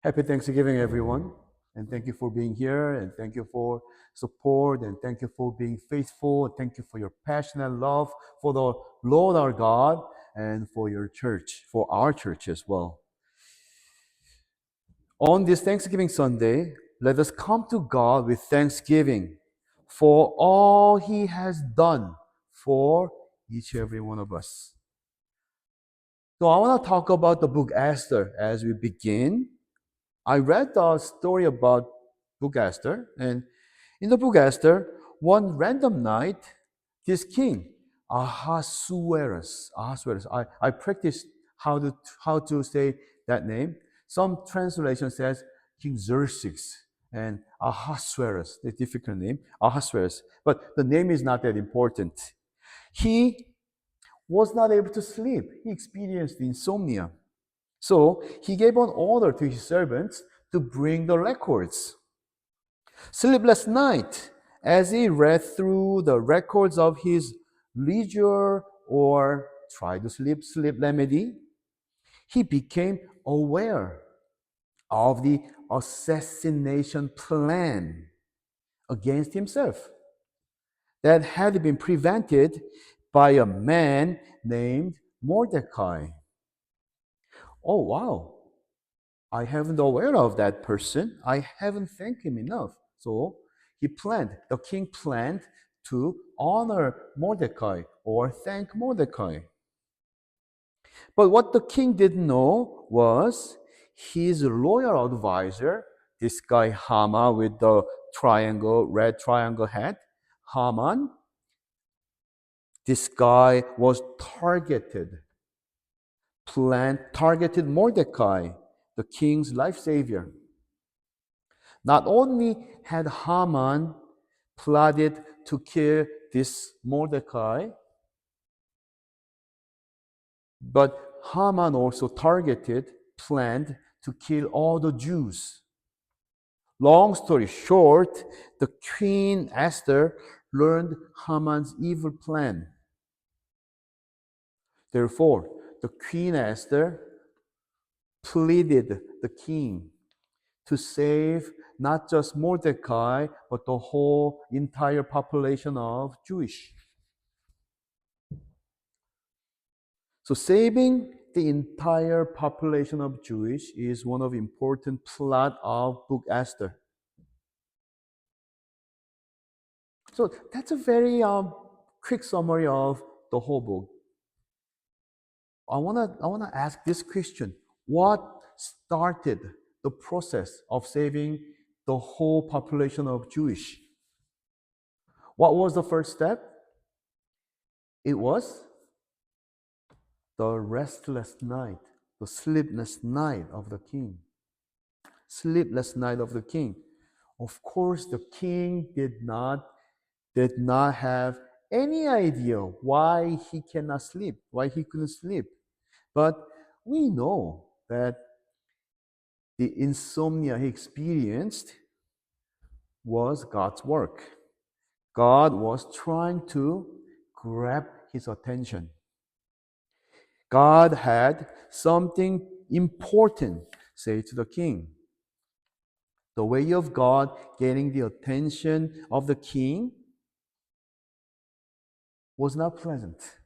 Happy Thanksgiving, everyone. And thank you for being here. And thank you for support. And thank you for being faithful. And thank you for your passion and love for the Lord our God and for your church, for our church as well. On this Thanksgiving Sunday, let us come to God with thanksgiving for all He has done for each and every one of us. So I want to talk about the book Esther as we begin. I read the story about book Esther, and in the book Esther, one random night, this king, Ahasuerus, I practiced how to say that name. Some translation says King Xerxes and Ahasuerus, the difficult name, Ahasuerus. But the name is not that important. He was not able to sleep. He experienced insomnia. So he gave an order to his servants to bring the records. Sleepless night, as he read through the records of his leisure or try to sleep remedy, he became aware of the assassination plan against himself that had been prevented by a man named Mordecai. Oh, wow. I haven't aware of that person. I haven't thanked him enough. So the king planned to honor Mordecai or thank Mordecai. But what the king didn't know was his loyal advisor, this guy Haman with the red triangle hat, Haman, this guy was targeted Mordecai, the king's life savior. Not only had Haman plotted to kill this Mordecai, but Haman also planned to kill all the Jews. Long story short, the Queen Esther learned Haman's evil plan. Therefore, the Queen Esther pleaded the king to save not just Mordecai, but the whole entire population of Jewish. So saving the entire population of Jewish is one of the important plot of book Esther. So that's a very quick summary of the whole book. I wanna ask this question: what started the process of saving the whole population of Jewish? What was the first step? It was the restless night, the sleepless night of the king. Sleepless night of the king. Of course, the king did not have any idea why he cannot sleep, why he couldn't sleep. But we know that the insomnia he experienced was God's work. God was trying to grab his attention. God had something important say to the king. The way of God getting the attention of the king was not pleasant.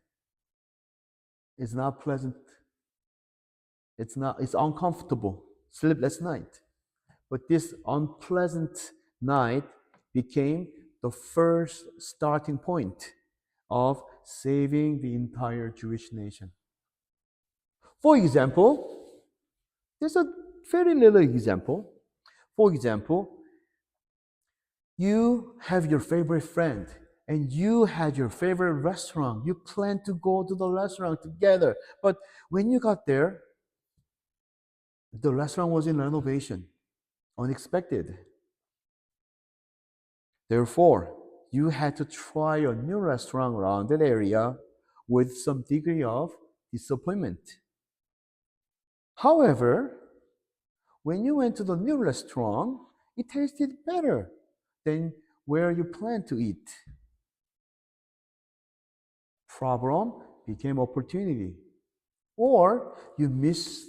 It's not pleasant. It's uncomfortable. Sleepless night. But this unpleasant night became the first starting point of saving the entire Jewish nation. For example, there's a very little example. For example, you have your favorite friend and you had your favorite restaurant. You planned to go to the restaurant together. But when you got there, the restaurant was in renovation. Unexpected. Therefore, you had to try a new restaurant around that area with some degree of disappointment. However, when you went to the new restaurant, it tasted better than where you planned to eat. Problem became opportunity. Or you missed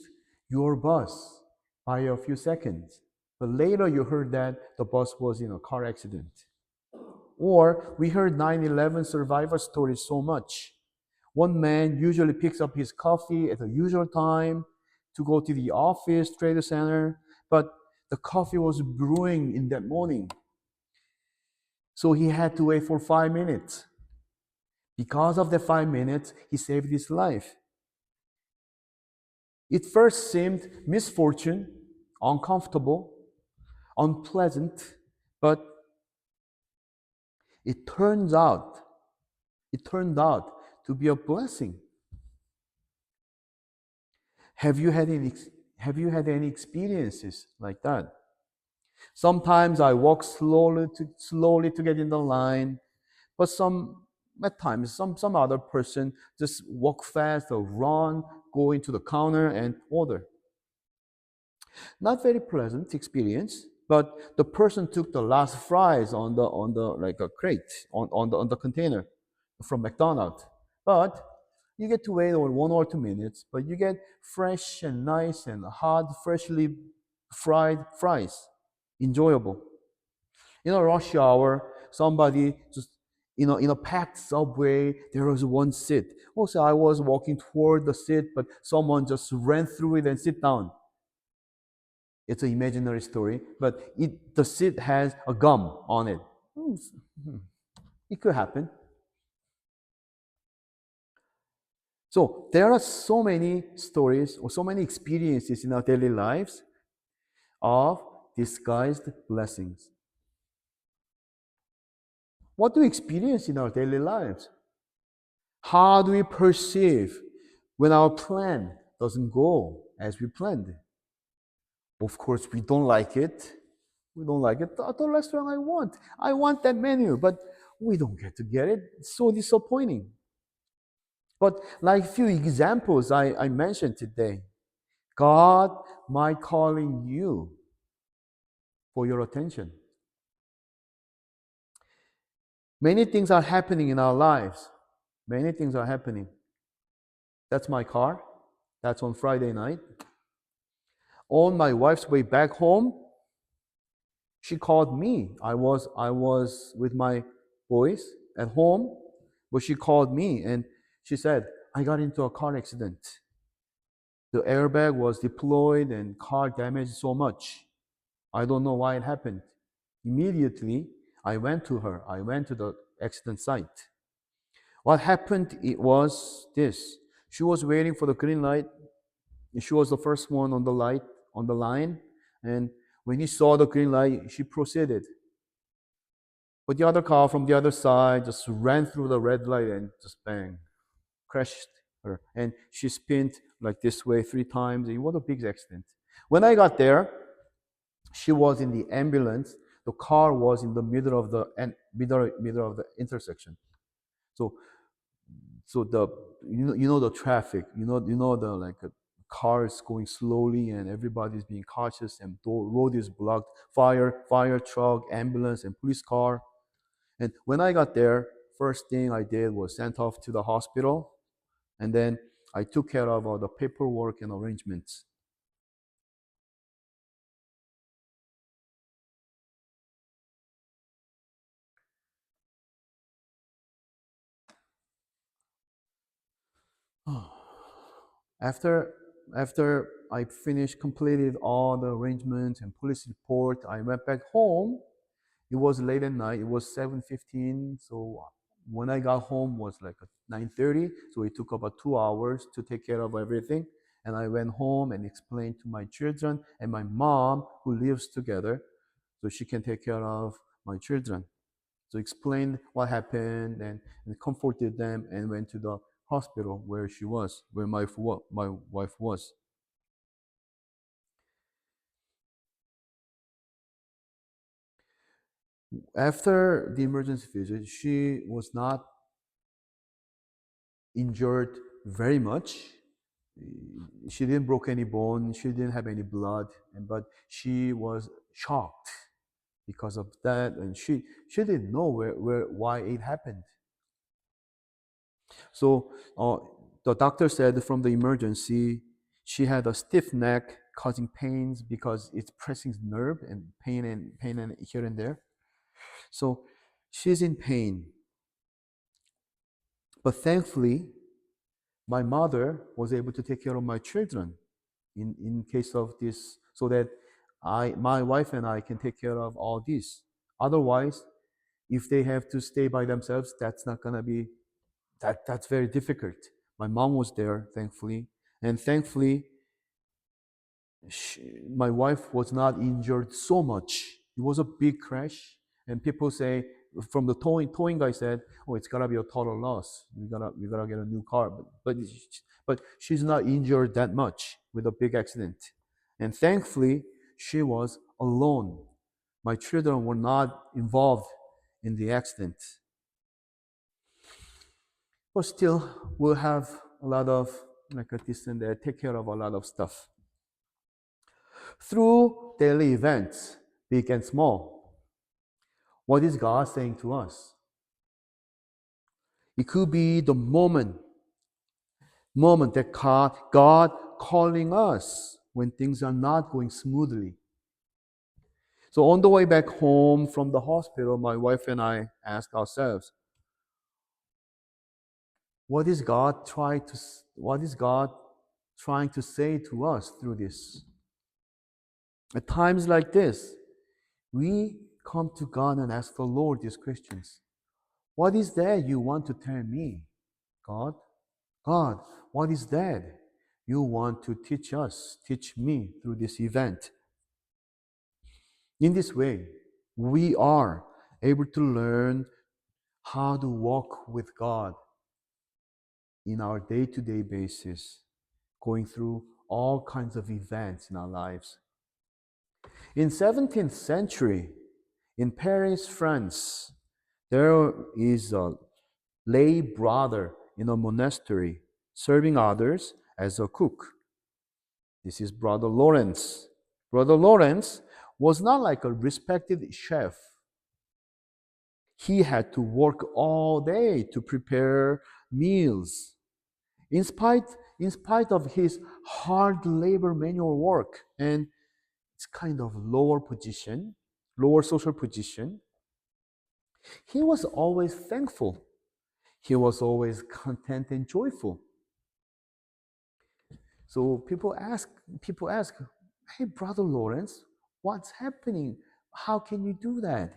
your bus by a few seconds, but later you heard that the bus was in a car accident. Or we heard 9/11 survivor stories so much. One man usually picks up his coffee at the usual time to go to the office, trade center, but the coffee was brewing in that morning. So he had to wait for 5 minutes. Because of the 5 minutes, he saved his life. It first seemed misfortune, uncomfortable, unpleasant, but it turns out, it turned out to be a blessing. Have you had any have you had any experiences like that? Sometimes I walk slowly to get in the line, but at times some other person just walk fast or run, go into the counter and order. Not very pleasant experience, but the person took the last fries on the like a crate on the container from McDonald's. But you get to wait over 1 or 2 minutes, but you get fresh and nice and hot, freshly fried fries. Enjoyable. In a rush hour, somebody just in a packed subway, there was one seat. Also, I was walking toward the seat, but someone just ran through it and sit down. It's an imaginary story, but the seat has a gum on it. Hmm, it could happen. So there are so many stories or so many experiences in our daily lives of disguised blessings. What do we experience in our daily lives? How do we perceive when our plan doesn't go as we planned? Of course, we don't like it. We don't like it. The restaurant I want. I want that menu, but we don't get to get it. It's so disappointing. But like few examples I mentioned today, God might calling you for your attention. Many things are happening in our lives. Many things are happening. That's my car. That's on Friday night. On my wife's way back home, she called me. I was with my boys at home, but she called me and she said, I got into a car accident. The airbag was deployed and car damaged so much. I don't know why it happened. Immediately, I went to her. I went to the accident site. What happened it was this. She was waiting for the green light. She was the first one on the line, and when he saw the green light, she proceeded. But the other car from the other side just ran through the red light and just bang, crashed her. And she spinned like this way 3 times. It was a big accident. When I got there, she was in the ambulance. The car was in the middle of the intersection. So the you know the traffic. You know the like cars going slowly and everybody's being cautious and the road is blocked. Fire truck, ambulance, and police car. And when I got there, first thing I did was sent off to the hospital, and then I took care of all the paperwork and arrangements. After after I finished completed all the arrangements and police report, I went back home. It was late at night. It was 7:15. So when I got home was like at 9:30. So it took about 2 hours to take care of everything. And I went home and explained to my children and my mom, who lives together, so she can take care of my children. So explained what happened and comforted them and went to the hospital where my wife was. After the emergency visit, she was not injured very much. She didn't broke any bone. She didn't have any blood, but she was shocked because of that, and she didn't know why it happened. So the doctor said from the emergency she had a stiff neck causing pains because it's pressing nerve and pain and here and there. So she's in pain. But thankfully, my mother was able to take care of my children in case of this, so that my wife and I can take care of all this. Otherwise, if they have to stay by themselves, that's not gonna be that's very difficult. My mom was there, thankfully, and thankfully, my wife was not injured so much. It was a big crash, and people say from the towing guy said, "Oh, it's gotta be a total loss. We gotta get a new car." But she's not injured that much with a big accident, and thankfully she was alone. My children were not involved in the accident. But still, we'll have a lot of like a this and that, take care of a lot of stuff. Through daily events, big and small, what is God saying to us? It could be the moment that God calling us when things are not going smoothly. So on the way back home from the hospital, my wife and I asked ourselves, what is God trying to say to us through this? At times like this, we come to God and ask the Lord these questions. What is that you want to tell me, God? God, what is that you want to teach me through this event? In this way, we are able to learn how to walk with God in our day-to-day basis, going through all kinds of events in our lives. In 17th century, in Paris, France, there is a lay brother in a monastery serving others as a cook. This is Brother Lawrence. Brother Lawrence was not like a respected chef. He had to work all day to prepare meals. In spite of his hard labor manual work and its kind of lower social position, he was always thankful. He was always content and joyful. So people ask, hey, Brother Lawrence, what's happening? How can you do that?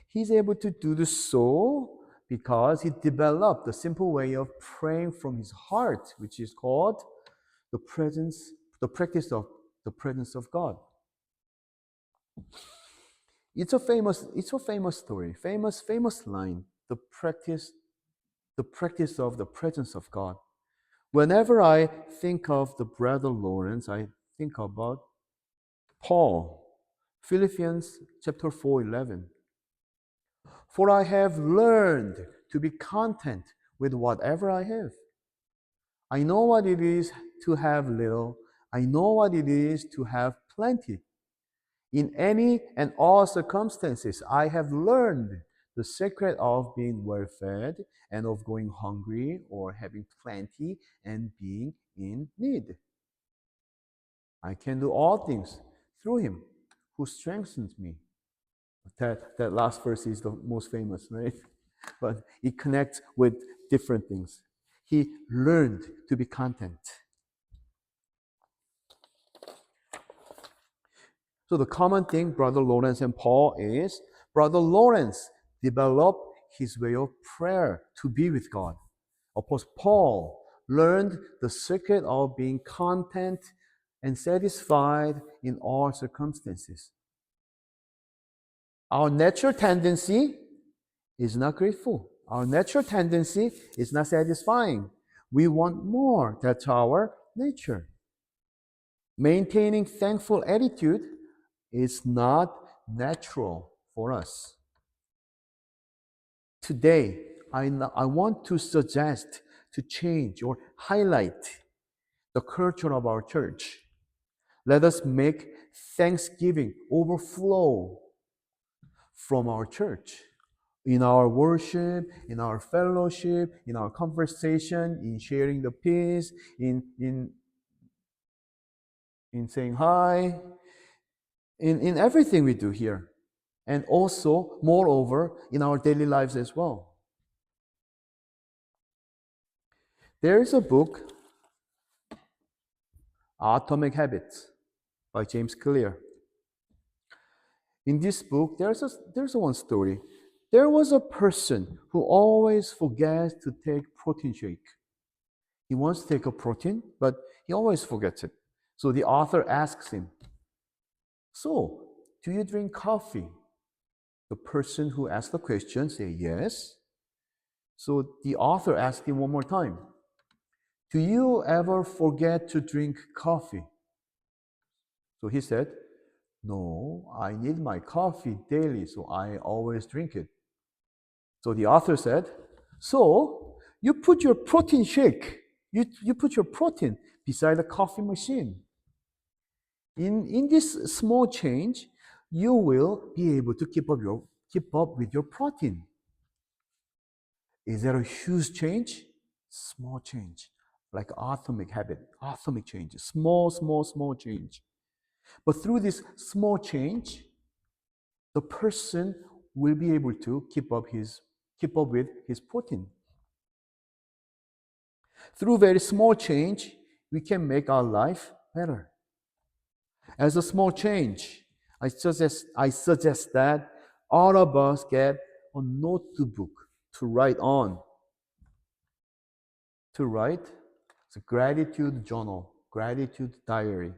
He's able to do this so because he developed a simple way of praying from his heart, which is called the practice of the presence of God. It's a famous story, famous line. The practice of the presence of God. Whenever I think of the Brother Lawrence, I think about Paul, Philippians chapter 4:11. For I have learned to be content with whatever I have. I know what it is to have little. I know what it is to have plenty. In any and all circumstances, I have learned the secret of being well fed and of going hungry or having plenty and being in need. I can do all things through him who strengthens me. That last verse is the most famous, right? But it connects with different things. He learned to be content. So the common thing, Brother Lawrence and Paul, is Brother Lawrence developed his way of prayer to be with God. Apostle Paul learned the secret of being content and satisfied in all circumstances. Our natural tendency is not grateful. Our natural tendency is not satisfying. We want more. That's our nature. Maintaining thankful attitude is not natural for us. Today, I want to suggest to change or highlight the culture of our church. Let us make thanksgiving overflow from our church. in our worship, in our fellowship, in our conversation, in sharing the peace, in saying hi, in everything we do here. And also, moreover, in our daily lives as well. There is a book, Atomic Habits, by James Clear. In this book, there's one story. There was a person who always forgets to take protein shake. He wants to take a protein, but he always forgets it. So the author asks him, "So, do you drink coffee?" The person who asked the question say, "Yes." So the author asked him one more time, "Do you ever forget to drink coffee?" So he said, "No, I need my coffee daily, so I always drink it." So the author said, "So you put your protein shake, you put your protein beside the coffee machine. In this small change, you will be able to keep up with your protein. Is that a huge change? Small change, like atomic habit, atomic change, small change. But through this small change, the person will be able to keep up with his protein. Through very small change, we can make our life better. As a small change, I suggest that all of us get a notebook to write on. To write, it's a gratitude journal, gratitude diary.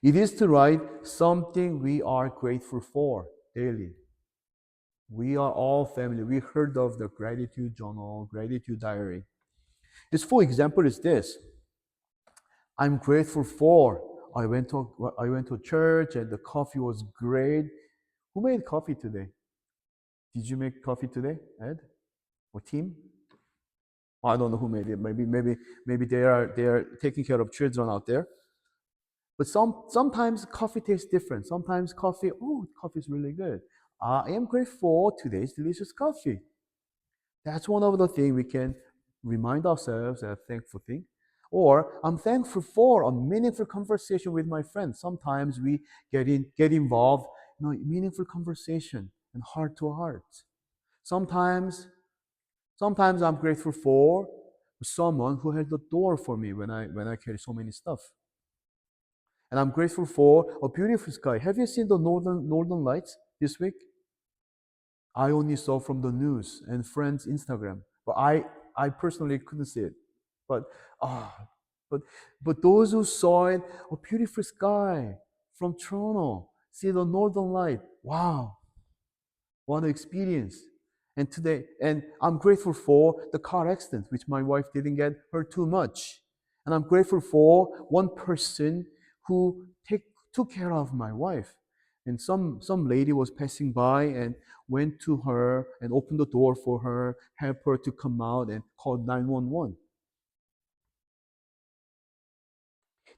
It is to write something we are grateful for daily. We are all family. We heard of the gratitude journal, gratitude diary. Its for example is this. I'm grateful for I went to church and the coffee was great. Who made coffee today? Did you make coffee today, Ed? Or Tim? I don't know who made it. Maybe they are taking care of children out there. But sometimes coffee tastes different. Sometimes coffee is really good. I am grateful for today's delicious coffee. That's one of the things we can remind ourselves a thankful thing. Or I'm thankful for a meaningful conversation with my friends. Sometimes we get involved in meaningful conversation and heart to heart. Sometimes sometimes I'm grateful for someone who held the door for me when I carry so many stuff. And I'm grateful for a beautiful sky. Have you seen the northern lights this week? I only saw from the news and friends' Instagram, but I personally couldn't see it. But ah, but but those who saw it, a beautiful sky from Toronto, see the northern light. Wow, what an experience! And I'm grateful for the car accident, which my wife didn't get hurt too much. And I'm grateful for one person who took care of my wife. And some lady was passing by and went to her and opened the door for her, helped her to come out and called 911.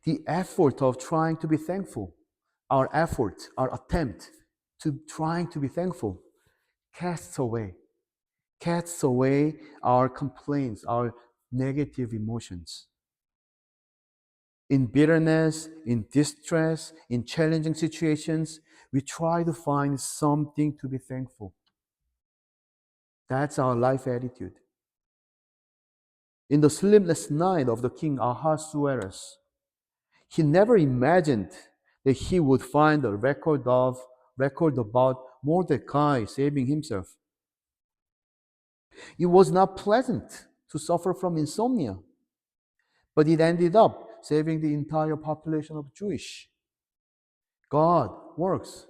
The effort of trying to be thankful, our effort, our attempt to trying to be thankful, casts away our complaints, our negative emotions. In bitterness, in distress, in challenging situations, we try to find something to be thankful. That's our life attitude. In the sleepless night of the king Ahasuerus, he never imagined that he would find a record about Mordecai saving himself. It was not pleasant to suffer from insomnia, but it ended up saving the entire population of Jewish. God works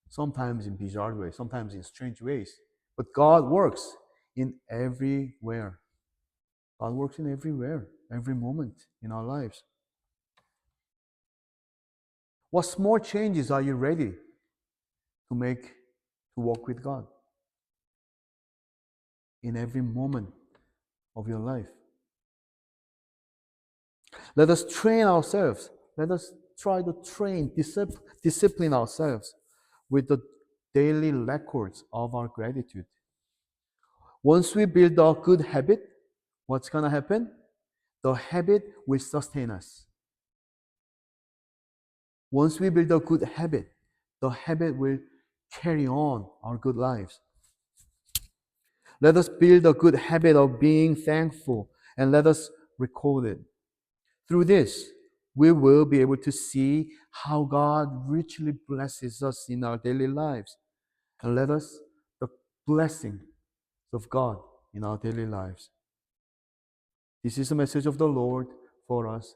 sometimes in bizarre ways, sometimes in strange ways, but God works in everywhere. God works in everywhere, every moment in our lives. What small changes are you ready to make to walk with God in every moment of your life? Let us train ourselves. Let us try to discipline ourselves with the daily records of our gratitude. Once we build a good habit, what's going to happen? The habit will sustain us. Once we build a good habit, the habit will carry on our good lives. Let us build a good habit of being thankful and let us record it. Through this, we will be able to see how God richly blesses us in our daily lives. And let us the blessing of God in our daily lives. This is the message of the Lord for us.